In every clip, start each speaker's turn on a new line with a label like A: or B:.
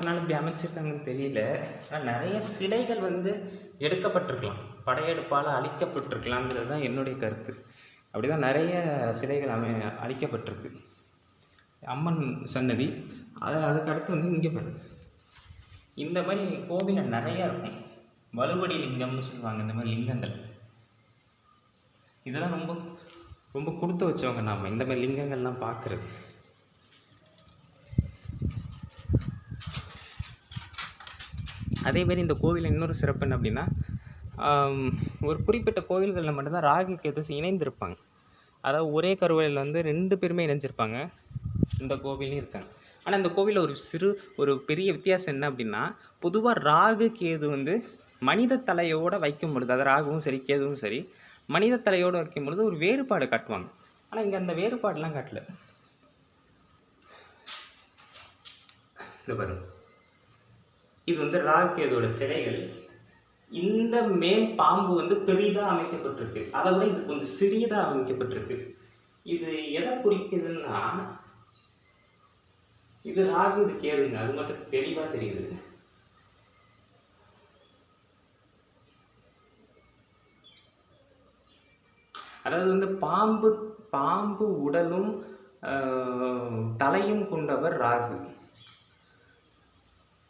A: காரணத்தினால இப்படி அமைச்சிருக்காங்கன்னு தெரியல. ஆனால் நிறைய சிலைகள் வந்து எடுக்கப்பட்டிருக்கலாம், படையெடுப்பால் அழிக்கப்பட்டிருக்கலாங்கிறது தான் என்னுடைய கருத்து. அப்படி தான் நிறைய சிலைகள் அழிக்கப்பட்டிருக்கு. அம்மன் சன்னதி அதுக்கு அடுத்து வந்து இங்கே பாருங்க, இந்த மாதிரி கோவிலில் நிறையா இருக்கும். வலுவடி லிங்கம்னு சொல்லுவாங்க. இந்த மாதிரி லிங்கங்கள் இதெல்லாம் ரொம்ப ரொம்ப கொடுத்து வச்சவங்க நாம் இந்த மாதிரி லிங்கங்கள்லாம் பார்க்குறது. அதேமாரி இந்த கோவிலில் இன்னொரு சிறப்பு என்ன அப்படின்னா, ஒரு குறிப்பிட்ட கோவில்களில் மட்டும்தான் ராகு கேது இணைந்திருப்பாங்க. அதாவது ஒரே கருவறையில் வந்து 2 பேருமே இணைஞ்சிருப்பாங்க. இந்த கோவிலையும் இருக்காங்க. ஆனால் இந்த கோவிலில் ஒரு பெரிய வித்தியாசம் என்ன அப்படின்னா, பொதுவாக ராகு கேது வந்து மனித தலையோடு வைக்கும் பொழுது, அதாவது ராகுவும் சரி கேதுவும் சரி மனித தலையோடு வைக்கும் பொழுது ஒரு வேறுபாடு காட்டுவாங்க. ஆனால் இங்கே அந்த வேறுபாடுலாம் காட்டல. இந்த பாருங்க, இது வந்து ராகு கேதுவோட சிலைகள். இந்த மேல் பாம்பு வந்து பெரிதாக அமைக்கப்பட்டிருக்கு, அதை விட இது கொஞ்சம் சிறியதாக அமைக்கப்பட்டிருக்கு. இது எதை குறிக்குதுன்னா, இது ராகு இது கேதுங்க, அது மட்டும் தெளிவாக தெரியுது. அதாவது வந்து பாம்பு உடலும் தலையும் கொண்டவர் ராகு,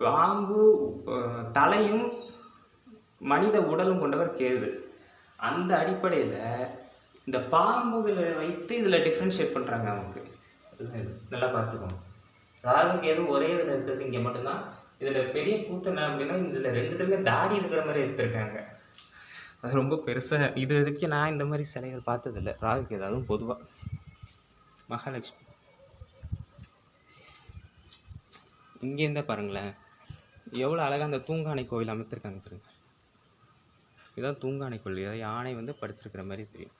A: பாம்பு தலையும் மனித உடலும் கொண்டவர் கேது. அந்த அடிப்படையில் இந்த பாம்புகளை வைத்து இதில் டிஃப்ரென்ஷியேட் பண்ணுறாங்க. நமக்கு நல்லா பார்த்துக்கோங்க. ராகு கேது ஒரே இதில் இருக்கிறது இங்கே மட்டும்தான். இதில் பெரிய கூத்து என்ன அப்படின்னா, இதில் 2 தாடி இருக்கிற மாதிரி எடுத்திருக்காங்க. அது ரொம்ப பெருசாக. இது வரைக்கும் நான் இந்த மாதிரி சிலைகள் பார்த்ததில்லை ராகு கேது. அதுவும் பொதுவாக மகாலட்சுமி இங்கேருந்தே பாருங்களேன், எவ்வளோ அழகாக அந்த தூங்கானை கோவில் அமைத்திருக்காங்க பாருங்க. இதுதான் தூங்கானை கோவில். ஏதாவது யானை வந்து படுத்திருக்கிற மாதிரி தெரியும்.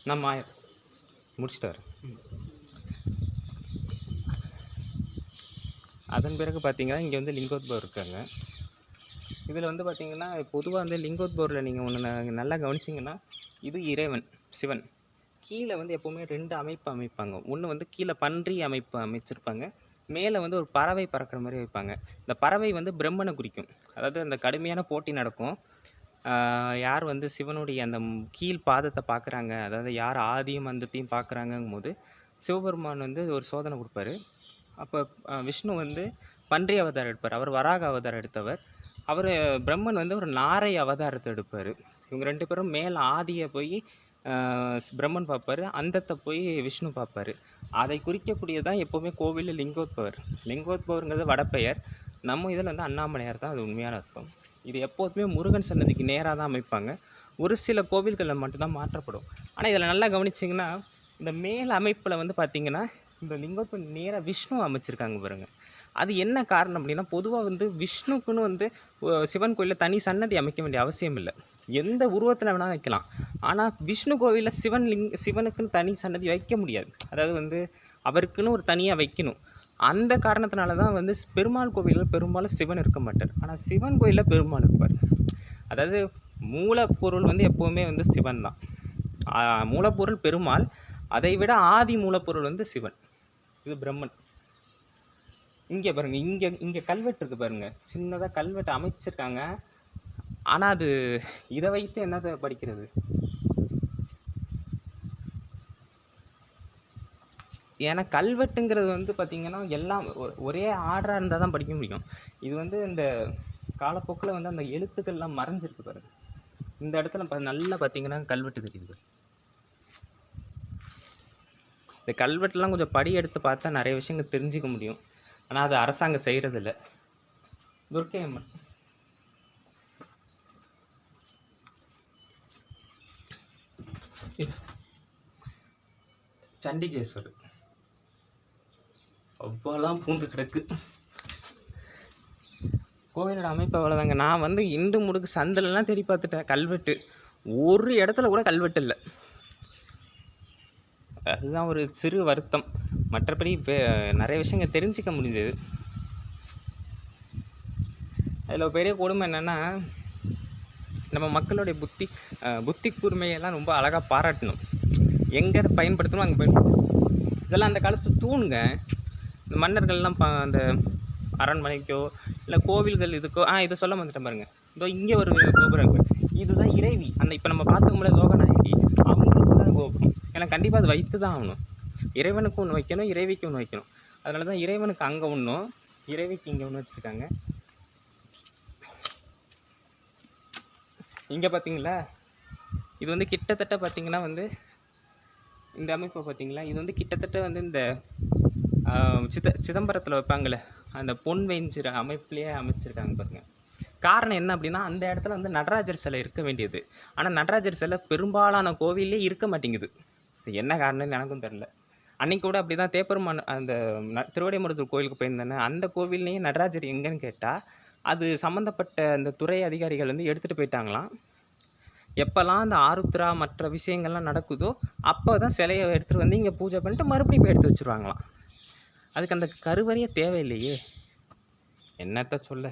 A: நான் மாயர் முடிச்சுட்டு வரேன். அதன் பிறகு பார்த்தீங்கன்னா இங்கே வந்து லிங்கோத்பவர் இருக்காங்க. இதில் வந்து பார்த்திங்கன்னா பொதுவாக வந்து லிங்கோத்பவரில் நீங்கள் ஒன்று நல்லா கவனிச்சிங்கன்னா, இது இறைவன் சிவன். கீழே வந்து எப்போவுமே 2 அமைப்பு அமைப்பாங்க. ஒன்று வந்து கீழே பன்றி அமைப்பு அமைச்சிருப்பாங்க, மேலே வந்து ஒரு பறவை பறக்கிற மாதிரி வைப்பாங்க. இந்த பறவை வந்து பிரம்மனை குறிக்கும். அதாவது அந்த கடுமையான போட்டி நடக்கும். யார் வந்து சிவனுடைய அந்த கீழ் பாதத்தை பார்க்குறாங்க, அதாவது யார் ஆதியும் அந்தத்தையும் பார்க்குறாங்கும் போது சிவபெருமான் வந்து ஒரு சோதனை கொடுப்பாரு. அப்போ விஷ்ணு வந்து பன்றி அவதாரம் எடுப்பார், அவர் வராக அவதாரம் எடுத்தவர். அவர் பிரம்மன் வந்து ஒரு நாரை அவதாரத்தை எடுப்பார். இவங்க 2 பேரும் மேலே ஆதியை போய் பிரம்மன் பார்ப்பார், அந்தத்தை போய் விஷ்ணு பார்ப்பார். அதை குறிக்கக்கூடியதான் எப்போவுமே கோவிலில் லிங்கோத்பவர். லிங்கோத்பவருங்கிறது வடப்பெயர். நம்ம இதில் வந்து அண்ணாமலையார் தான் அது உண்மையான அர்த்தம். இது எப்போதுமே முருகன் சன்னதிக்கு நேராக தான் அமைப்பாங்க. ஒரு சில கோவில்களில் மட்டும்தான் மாற்றப்படும். ஆனால் இதில் நல்லா கவனிச்சிங்கன்னா, இந்த மேல் அமைப்பில் வந்து பார்த்திங்கன்னா இந்த லிங்கோத்பவர் நேராக விஷ்ணு அமைச்சிருக்காங்க பாருங்கள். அது என்ன காரணம் அப்படின்னா, பொதுவாக வந்து விஷ்ணுக்குன்னு வந்து சிவன் கோயிலில் தனி சன்னதி அமைக்க வேண்டிய அவசியம் இல்லை, எந்த உருவத்தில் வேணால் வைக்கலாம். ஆனால் விஷ்ணு கோவிலில் சிவனுக்குன்னு தனி சன்னதி வைக்க முடியாது. அதாவது வந்து அவருக்குன்னு ஒரு தனியாக வைக்கணும். அந்த காரணத்தினால தான் வந்து பெருமாள் கோவிலில் பெரும்பாலும் சிவன் இருக்க மாட்டார், ஆனால் சிவன் கோயிலில் பெருமாள் இருப்பார். அதாவது மூலப்பொருள் வந்து எப்போவுமே வந்து சிவன் தான். மூலப்பொருள் பெருமாள், அதை விட ஆதி மூலப்பொருள் வந்து சிவன், இது பிரம்மன். இங்கே பாருங்கள், இங்கே கல்வெட்டு இருக்குது பாருங்கள், சின்னதாக கல்வெட்டு அமைச்சிருக்காங்க. ஆனால் அது இதை வைத்து என்னத்தை படிக்கிறது? ஏன்னா கல்வெட்டுங்கிறது வந்து பார்த்திங்கன்னா எல்லாம் ஒரே ஆர்டராக இருந்தால் தான் படிக்க முடியும். இது வந்து இந்த காலப்போக்கில் வந்து அந்த எழுத்துக்கள்லாம் மறைஞ்சிருக்கு பாருங்கள். இந்த இடத்துல நல்லா பார்த்திங்கன்னா கல்வெட்டு தெரியுது. இந்த கல்வெட்டுலாம் கொஞ்சம் படி எடுத்து பார்த்தா நிறைய விஷயங்கள் தெரிஞ்சிக்க முடியும். ஆனால் அது அரசாங்கம் செய்கிறதில்ல. துர்க்கை அம்மன் சண்டிகேஸ்வரர் அவ்வளோலாம் பூந்து கிடக்கு. கோவிலோட அமைப்பு அவ்வளோதாங்க. நான் வந்து இண்டு முடுக்கு சந்திலெலாம் தேடி பார்த்துட்டேன், கல்வெட்டு ஒரு இடத்துல கூட கல்வெட்டு இல்லை. அதுதான் ஒரு சிறு வருத்தம். மற்றபடி நிறைய விஷயங்கள் தெரிஞ்சிக்க முடிஞ்சது. அதில் பெரிய கொடுமை என்னென்னா, நம்ம மக்களுடைய புத்தி கூர்மையெல்லாம் ரொம்ப அழகாக பாராட்டணும். எங்கே பயன்படுத்தணும் அங்கே பயன்படுத்தணும். இதெல்லாம் அந்த காலத்து தூணுங்க. இந்த மன்னர்கள்லாம் அந்த அரண்மனைக்கோ இல்லை கோவில்கள் இதுக்கோ இதை சொல்ல வந்துட்டேன் பாருங்கள். இதோ இங்கே ஒரு கோபுரம் இருக்குது. இதுதான் இறைவி. அந்த இப்போ நம்ம பார்த்தோம்ல லோகநாயகி, அவங்களுக்கு தான் கோபுரம். ஏன்னா கண்டிப்பாக அது வைத்து தான் ஆகணும். இறைவனுக்கு ஒன்று வைக்கணும், இறைவிக்கு ஒன்று வைக்கணும். அதனால தான் இறைவனுக்கு அங்கே ஒன்றும், இறைவிக்கு இங்கே ஒன்று வச்சுருக்காங்க. இங்கே பார்த்தீங்களா, இது வந்து கிட்டத்தட்ட பார்த்திங்கன்னா வந்து இந்த அமைப்பை பார்த்திங்களா, இது வந்து கிட்டத்தட்ட வந்து இந்த சிதம்பரத்தில் வைப்பாங்களே அந்த பொன் வெஞ்சிற அமைப்புலேயே அமைச்சிருக்காங்க பாருங்கள். காரணம் என்ன அப்படின்னா, அந்த இடத்துல வந்து நடராஜர் சிலை இருக்க வேண்டியது. ஆனால் நடராஜர் சிலை பெரும்பாலான கோவிலே இருக்க மாட்டேங்குது. என்ன காரணம்னு எனக்கும் தெரில. அன்றைக்கி கூட அப்படி தான் தேப்பெருமான் அந்த திருவிடைமருதூர் கோவிலுக்கு போயிருந்தேன்னு, அந்த கோவில்லையும் நடராஜர் எங்கேன்னு கேட்டால் அது சம்மந்தப்பட்ட அந்த துறை அதிகாரிகள் வந்து எடுத்துகிட்டு போயிட்டாங்களாம். எப்போல்லாம் அந்த ஆருத்ரா மற்ற விஷயங்கள்லாம் நடக்குதோ அப்போ தான் சிலையை எடுத்துகிட்டு வந்து இங்கே பூஜை பண்ணிட்டு மறுபடியும் போய் எடுத்து வச்சுருவாங்களாம். அதுக்கு அந்த கருவறையே தேவையில்லையே, என்னத்த சொல்ல.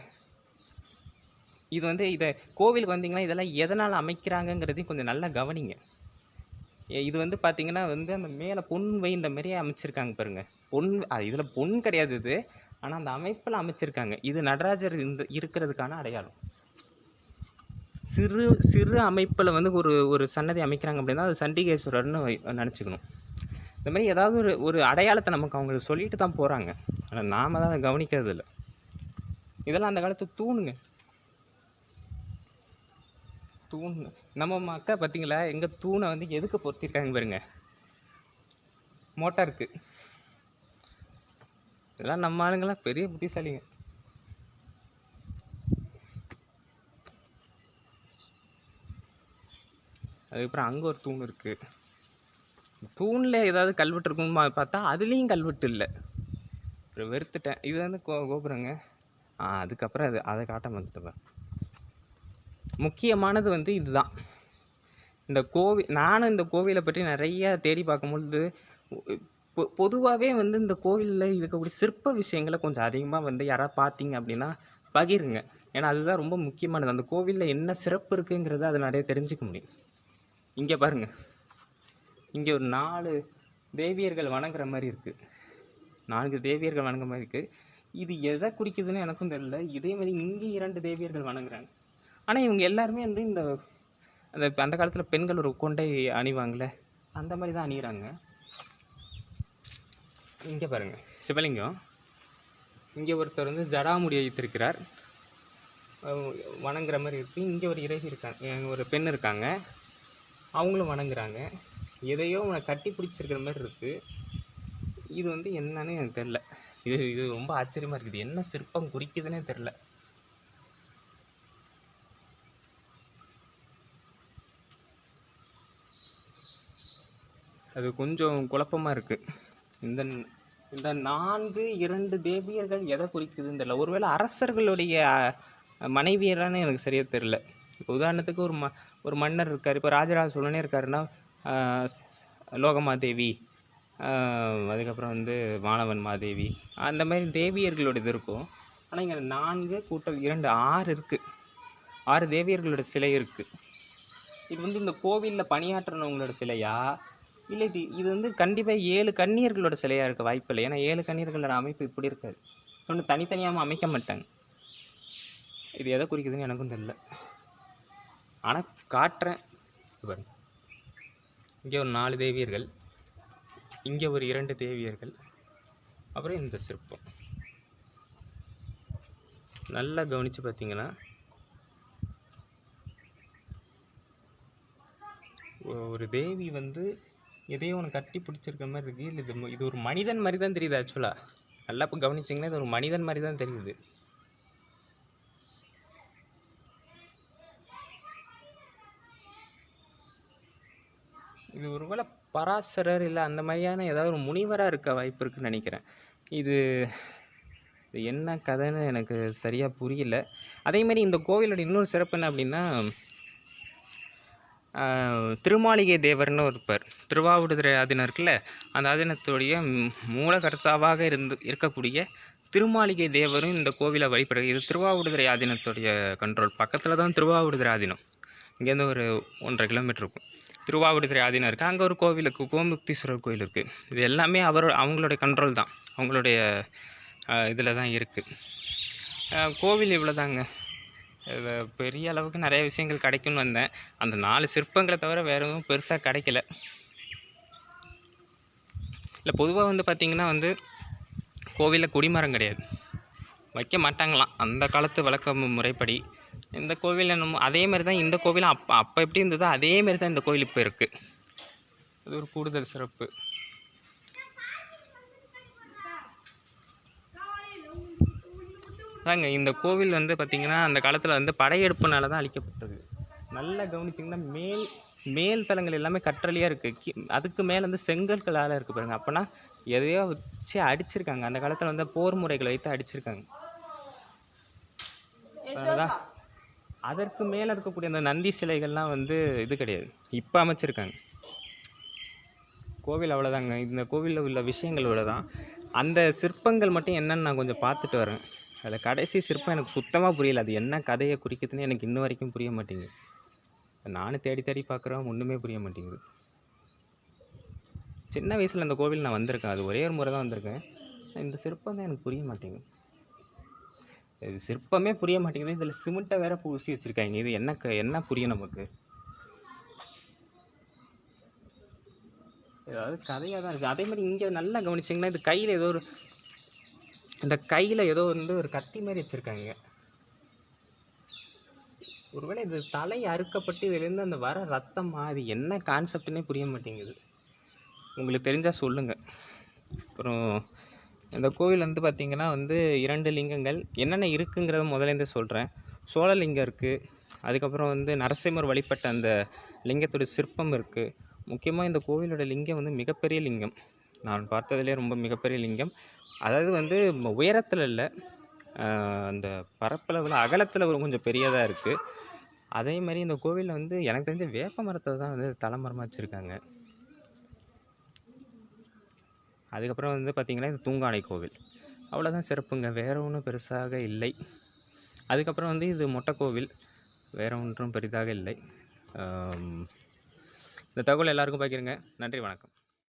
A: இது வந்து இதை கோவிலுக்கு வந்தீங்கன்னா இதெல்லாம் எதனால் அமைக்கிறாங்கங்கிறதையும் கொஞ்சம் நல்லா கவனிங்க. இது வந்து பார்த்திங்கன்னா வந்து அந்த மேலே பொன் வைந்த மாதிரியே அமைச்சிருக்காங்க பாருங்கள். பொன் இதில் பொன் கிடையாது இது, ஆனால் அந்த அமைப்பில் அமைச்சிருக்காங்க. இது நடராஜர் இருக்கிறதுக்கான அடையாளம். சிறு சிறு அமைப்பில் வந்து ஒரு சன்னதி அமைக்கிறாங்க அப்படின்னா அது சண்டிகேஸ்வரர்னு நினச்சிக்கணும். இந்த மாதிரி ஏதாவது ஒரு அடையாளத்தை நமக்கு அவங்களுக்கு சொல்லிட்டு தான் போகிறாங்க. ஆனால் நாம் தான் அதை கவனிக்கிறது இல்லை. இதெல்லாம் அந்த காலத்து தூணுங்க. தூண் நம்ம அக்கா பார்த்தீங்களா, எங்கள் தூணை வந்து எதுக்கு பொருத்திருக்காங்க பாருங்க, மோட்டாருக்கு. இதெல்லாம் நம்ம ஆளுங்கெல்லாம் பெரிய புத்திசாலிங்க. அதுக்கப்புறம் அங்கே ஒரு தூண் இருக்குது. தூணில் ஏதாவது கல்வெட்டு இருக்குமா பார்த்தா அதுலேயும் கல்வெட்டு இல்லை. அப்புறம் வெறுத்துட்டேன். இது வந்து கோபுரங்க. அதுக்கப்புறம் அதை காட்ட வந்துட்டேன். முக்கியமானது வந்து இதுதான். இந்த நானும் இந்த கோவிலை பற்றி நிறைய தேடி பார்க்கும்பொழுது பொதுவாகவே வந்து இந்த கோவிலில் இருக்கக்கூடிய சிற்ப விஷயங்களை கொஞ்சம் அதிகமாக வந்து யாராவது பார்த்தீங்க அப்படின்னா பகிருங்க. ஏன்னா அதுதான் ரொம்ப முக்கியமானது. அந்த கோவிலில் என்ன சிறப்பு இருக்குங்கிறத அதை நிறைய தெரிஞ்சுக்க முடியும். இங்கே பாருங்கள், இங்கே ஒரு 4 தேவியர்கள் வணங்குற மாதிரி இருக்குது. 4 தேவியர்கள் வணங்குற மாதிரி இருக்குது. இது எதை குறிக்குதுன்னு எனக்கும் தெரியல. இதே மாதிரி இங்கே 2 தேவியர்கள் வணங்குறாங்க. ஆனால் இவங்க எல்லாருமே வந்து அந்த காலத்தில் பெண்கள் ஒரு கொண்டை அணிவாங்களே அந்த மாதிரி தான் அணிகிறாங்க. இங்கே பாருங்கள், சிவலிங்கம். இங்கே ஒருத்தர் வந்து ஜடாமுடி வைத்திருக்கிறார், வணங்குற மாதிரி இருக்குது. இங்கே ஒரு இறைவி இருக்காங்க, ஒரு பெண் இருக்காங்க, அவங்களும் வணங்குறாங்க. எதையோ கட்டி பிடிச்சிருக்கிற மாதிரி இருக்குது. இது வந்து என்னன்னு எனக்கு தெரில. இது ரொம்ப ஆச்சரியமாக இருக்குது. என்ன சிற்பம் குறிக்குதுன்னே தெரில. அது கொஞ்சம் குழப்பமாக இருக்குது. இந்த 2 தேவியர்கள் எதை குறிக்குதுன்னு தெரியல. ஒருவேளை அரசர்களுடைய மனைவியரானு எனக்கு சரியாக தெரில. உதாரணத்துக்கு ஒரு மன்னர் இருக்கார். இப்போ ராஜராஜ சோழனே இருக்காருன்னா லோகமாதேவி, அதுக்கப்புறம் வந்து வானவன் மாதேவி, அந்த மாதிரி தேவியர்களோட இது இருக்கும். ஆனால் இங்கே 4 + 2 6 இருக்குது. 6 தேவியர்களோட சிலை இருக்குது. இது வந்து இந்த கோவிலில் பணியாற்றினவங்களோட சிலையா இல்லை இது வந்து கண்டிப்பாக 7 கன்னியர்களோட சிலையாக இருக்க வாய்ப்பு இல்லை. ஏன்னா 7 கன்னியர்களோட அமைப்பு இப்படி இருக்காது. ஒன்று தனித்தனியாக அமைக்க மாட்டாங்க. இது எதை குறிக்குதுன்னு எனக்கும் தெரியல. ஆனால் காட்டுறேன். இங்கே ஒரு 4 தேவியர்கள், இங்கே ஒரு 2 தேவியர்கள், அப்புறம் இந்த சிற்பம். நல்லா கவனித்து பார்த்தீங்கன்னா ஒரு தேவி வந்து எதையோ ஒன்று கட்டி பிடிச்சிருக்க மாதிரி இருக்குது. இல்லை இது ஒரு மனிதன் மாதிரி தான் தெரியுது. ஆக்சுவலாக நல்லா இப்போ கவனிச்சிங்கன்னா இது ஒரு மனிதன் மாதிரி தான் தெரியுது. இது ஒருவேளை பராசரர் இல்லை அந்த மாதிரியான ஏதாவது ஒரு முனிவராக இருக்க வாய்ப்பு இருக்குதுன்னு நினைக்கிறேன். இது என்ன கதைன்னு எனக்கு சரியாக புரியல. அதேமாதிரி இந்த கோவிலோட இன்னொரு சிறப்பு என்ன அப்படின்னா, திருமாளிகை தேவர்னு இருப்பார். திருவாவடுதுறை ஆதீனம் இருக்குல்ல, அந்த ஆதீனத்துடைய மூலகர்த்தாவாக இருக்கக்கூடிய திருமாளிகை தேவரும் இந்த கோவிலை வழிபடுறது. இது திருவாவடுதுறை ஆதீனத்துடைய கண்ட்ரோல் பக்கத்தில் தான் திருவாவடுதுறை ஆதீனம். இங்கேருந்து ஒரு 1.5 கிலோமீட்டர் இருக்கும். திருவாவடுதுறை ஆதீனம் இருக்குது. அங்கே ஒரு கோவில் இருக்குது, கோமுக்தீஸ்வரர் கோயில் இருக்குது. இது எல்லாமே அவங்களுடைய கண்ட்ரோல் தான், அவங்களுடைய இதில் தான் இருக்குது. கோவில் இவ்வளோதாங்க. பெரிய அளவுக்கு நிறைய விஷயங்கள் கிடைக்கும்னு வந்தேன். அந்த 4 சிற்பங்களை தவிர வேறு எதுவும் பெருசாக கிடைக்கல. இல்லை, பொதுவாக வந்து பார்த்திங்கன்னா வந்து கோவிலில் கொடிமரம் கிடையாது, வைக்க மாட்டாங்களாம் அந்த காலத்து வழக்க முறைப்படி. இந்த கோவிலில் நம்ம அதே மாதிரி தான் இந்த கோவிலும் அப்போ எப்படி இருந்ததோ அதே மாதிரி தான் இந்த கோவில் இப்போ இருக்குது. அது ஒரு கூடுதல் சிறப்பு. தாங்க இந்த கோவில் வந்து பார்த்திங்கன்னா அந்த காலத்தில் வந்து படையெடுப்புனால தான் அழிக்கப்பட்டது. நல்லா கவனிச்சிங்கன்னா மேல் தளங்கள் எல்லாமே கற்றலியாக இருக்குது. அதுக்கு மேலே வந்து செங்கற்களால் இருக்குது பாருங்கள். அப்போனா எதையோ வச்சு அடிச்சிருக்காங்க. அந்த காலத்தில் வந்து போர் முறைகளை வைத்து அடிச்சிருக்காங்க. அதுதான் அதற்கு மேலே இருக்கக்கூடிய அந்த நந்தி சிலைகள்லாம் வந்து இது கிடையாது, இப்போ அமைச்சிருக்காங்க. கோவில் அவ்வளோதாங்க. இந்த கோவிலில் உள்ள விஷயங்கள் இவ்வளோதான். அந்த சிற்பங்கள் மட்டும் என்னென்னு நான் கொஞ்சம் பார்த்துட்டு வரேன். அதில் கடைசி சிற்பம் எனக்கு சுத்தமாக புரியல. அது என்ன கதையை குறிக்குதுன்னு எனக்கு இன்ன வரைக்கும் புரிய மாட்டேங்குது. நானும் தேடி பார்க்குறேன், ஒன்றுமே புரிய மாட்டேங்குது. சின்ன வயசில் அந்த கோவில் நான் வந்திருக்கேன், அது ஒரே ஒரு முறை தான் வந்திருக்கேன். இந்த சிற்பம் தான் எனக்கு புரிய மாட்டேங்குது. இது சிற்பமே புரிய மாட்டேங்குது, இதில் சிமெண்ட்டை வேற பூசி வச்சுருக்காங்க. இது என்ன புரியும் நமக்கு? ஏதாவது கதையாக தான் இருக்குது. அதே மாதிரி இங்கே நல்லா கவனிச்சிங்கன்னா இது கையில் ஏதோ இந்த கையில் ஏதோ வந்து ஒரு கத்தி மாதிரி வச்சுருக்காங்க. ஒருவேளை இது தலை அறுக்கப்பட்டு இதுலேருந்து அந்த வர ரத்தமா, அது என்ன கான்செப்டுன்னே புரிய மாட்டேங்குது. உங்களுக்கு தெரிஞ்சால் சொல்லுங்கள். அப்புறம் இந்த கோவில் வந்து பார்த்திங்கன்னா வந்து 2 லிங்கங்கள் என்னென்ன இருக்குங்கிறத முதலேருந்து சொல்கிறேன். சோழலிங்கம் இருக்குது, அதுக்கப்புறம் வந்து நரசிம்மர் வழிபட்ட அந்த லிங்கத்தோட சிற்பம் இருக்குது. முக்கியமாக இந்த கோவிலோட லிங்கம் வந்து மிகப்பெரிய லிங்கம், நான் பார்த்ததுலேயே ரொம்ப மிகப்பெரிய லிங்கம். அதாவது வந்து உயரத்தில் இல்லை, அந்த பரப்பளவில் அகலத்தில் கொஞ்சம் பெரியதாக இருக்குது. அதே மாதிரி இந்த கோவிலில் வந்து எனக்கு தெரிஞ்ச வேப்ப மரத்தை தான் வந்து தலைமரமாக வச்சுருக்காங்க. அதுக்கப்புறம் வந்து பார்த்திங்கன்னா இந்த தூங்கானை கோவில், அவ்வளோதான் சிறப்புங்க, வேறு ஒன்றும் பெருசாக இல்லை. அதுக்கப்புறம் வந்து இது மொட்டை கோவில், வேறு ஒன்றும் பெரிதாக இல்லை. இந்த தகவல் எல்லாருக்கும் பகிருங்க. நன்றி, வணக்கம்.